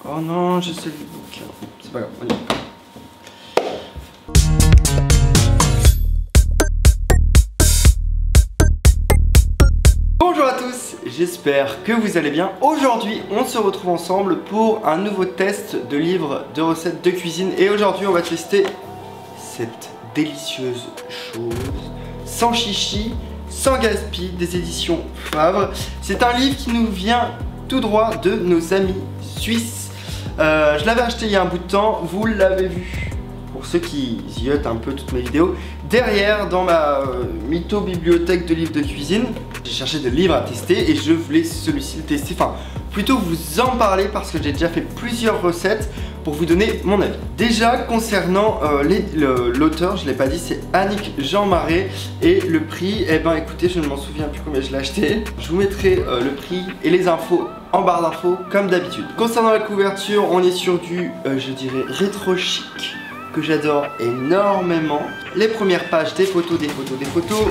Oh non, je sais le bouquin. C'est pas grave, on y va. Bonjour à tous, j'espère que vous allez bien. Aujourd'hui, on se retrouve ensemble pour un nouveau test de livre de recettes de cuisine. Et aujourd'hui, on va tester cette délicieuse chose sans chichi, sans gaspille, des éditions Favre. C'est un livre qui nous vient tout droit de nos amis suisses. Je l'avais acheté il y a un bout de temps, vous l'avez vu pour ceux qui ziotent un peu toutes mes vidéos. Derrière, dans ma mytho-bibliothèque de livres de cuisine, j'ai cherché des livres à tester et je voulais celui-ci le tester, enfin plutôt vous en parler parce que j'ai déjà fait plusieurs recettes pour vous donner mon avis. Déjà concernant l'auteur, je ne l'ai pas dit, c'est Annick Jean Marais et le prix, eh ben écoutez, je ne m'en souviens plus combien je l'ai acheté. Je vous mettrai le prix et les infos en barre d'infos comme d'habitude. Concernant la couverture, on est sur du, je dirais, rétro chic, que j'adore énormément. Les premières pages, des photos,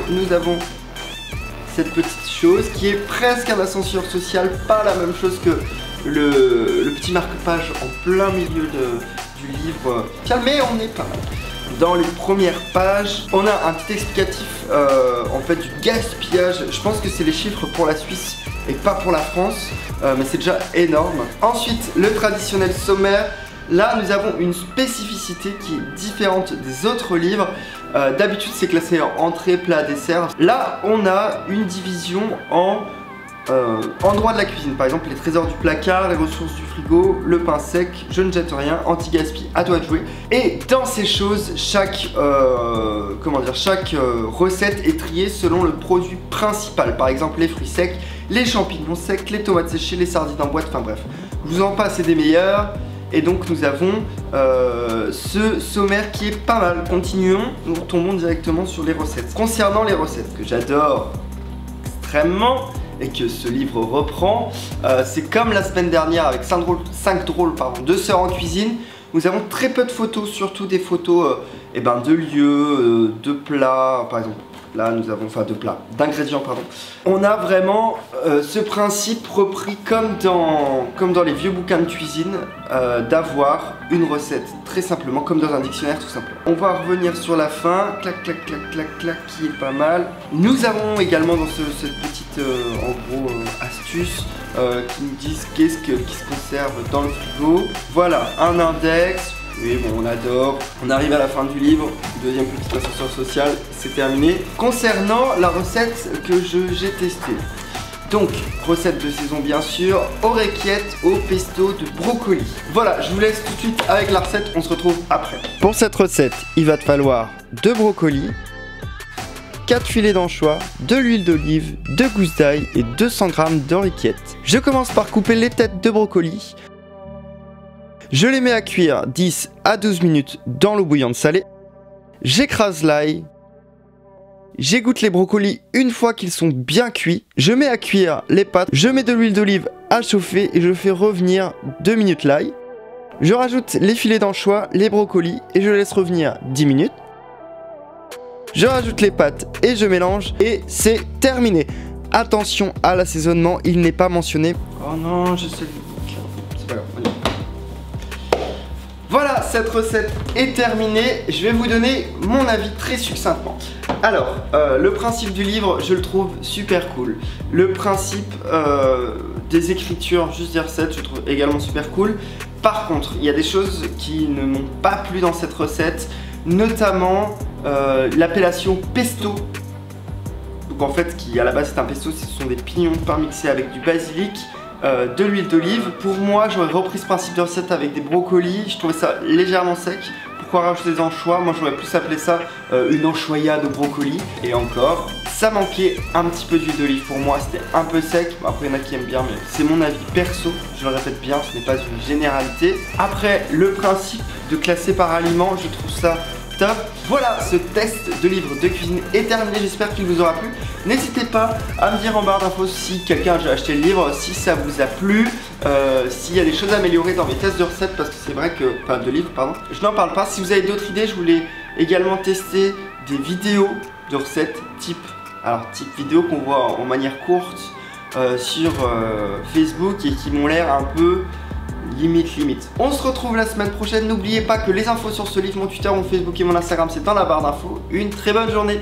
nous avons cette petite chose qui est presque un ascenseur social, pas la même chose que le petit marque-page en plein milieu du livre. Mais on est pas mal. Dans les premières pages, on a un petit explicatif en fait du gaspillage. Je pense que c'est les chiffres pour la Suisse et pas pour la France, mais c'est déjà énorme. Ensuite, le traditionnel sommaire. Là, nous avons une spécificité qui est différente des autres livres. D'habitude, c'est classé en entrée, plat, dessert. Là, on a une division en endroits de la cuisine. Par exemple, les trésors du placard, les ressources du frigo, le pain sec, je ne jette rien, anti-gaspi, à toi de jouer. Et dans ces choses, chaque recette est triée selon le produit principal. Par exemple, les fruits secs, les champignons secs, les tomates séchées, les sardines en boîte, enfin bref. Je vous en passe, c'est des meilleurs. Et donc nous avons ce sommaire qui est pas mal. Continuons, nous tombons directement sur les recettes. Concernant les recettes que j'adore extrêmement et que ce livre reprend, c'est comme la semaine dernière avec 5 drôles, de sœurs en cuisine. Nous avons très peu de photos, surtout des photos de lieux, de plats, par exemple. Là, nous avons, enfin de plats, d'ingrédients, pardon. On a vraiment ce principe repris comme dans les vieux bouquins de cuisine, d'avoir une recette, très simplement, comme dans un dictionnaire, tout simplement. On va revenir sur la fin, clac, clac, clac, clac, clac, qui est pas mal. Nous avons également dans cette petite, astuce, qui nous disent qu'est-ce qui se conserve dans le frigo. Voilà, un index. Oui, bon, on adore. On arrive à la fin du livre. Deuxième petit ascenseur social, c'est terminé. Concernant la recette que j'ai testée. Donc, recette de saison bien sûr, orecchiette au pesto de brocoli. Voilà, je vous laisse tout de suite avec la recette, on se retrouve après. Pour cette recette, il va te falloir 2 brocolis, 4 filets d'anchois, de l'huile d'olive, 2 gousses d'ail et 200 g d'orecchiette. Je commence par couper les têtes de brocoli. Je les mets à cuire 10 à 12 minutes dans l'eau bouillante salée. J'écrase l'ail. J'égoutte les brocolis une fois qu'ils sont bien cuits. Je mets à cuire les pâtes. Je mets de l'huile d'olive à chauffer et je fais revenir 2 minutes l'ail. Je rajoute les filets d'anchois, les brocolis et je laisse revenir 10 minutes. Je rajoute les pâtes et je mélange et c'est terminé. Attention à l'assaisonnement, il n'est pas mentionné. Oh non, je sais le bouquin. C'est pas grave, on y va. Voilà, cette recette est terminée. Je vais vous donner mon avis très succinctement. Alors, le principe du livre, je le trouve super cool. Le principe des écritures, juste des recettes, je le trouve également super cool. Par contre, il y a des choses qui ne m'ont pas plu dans cette recette, notamment l'appellation pesto. Donc en fait, qui à la base c'est un pesto, ce sont des pignons de pain mixés avec du basilic. De l'huile d'olive. Pour moi, j'aurais repris ce principe de recette avec des brocolis. Je trouvais ça légèrement sec. Pourquoi rajouter des anchois? Moi, j'aurais plus appelé ça une anchoyade au brocoli. Et encore, ça manquait un petit peu d'huile d'olive pour moi. C'était un peu sec. Après, il y en a qui aiment bien, mais c'est mon avis perso. Je le répète bien, ce n'est pas une généralité. Après, le principe de classer par aliment, je trouve ça top. Voilà, ce test de livre de cuisine est terminé, j'espère qu'il vous aura plu. N'hésitez pas à me dire en barre d'infos si quelqu'un a déjà acheté le livre, si ça vous a plu, s'il y a des choses à améliorer dans mes tests de recettes, parce que c'est vrai que, enfin de livres pardon, je n'en parle pas. Si vous avez d'autres idées, je voulais également tester des vidéos de recettes type vidéo qu'on voit en manière courte sur Facebook et qui m'ont l'air un peu limite. On se retrouve la semaine prochaine. N'oubliez pas que les infos sur ce livre, mon Twitter, mon Facebook et mon Instagram, c'est dans la barre d'infos. Une très bonne journée.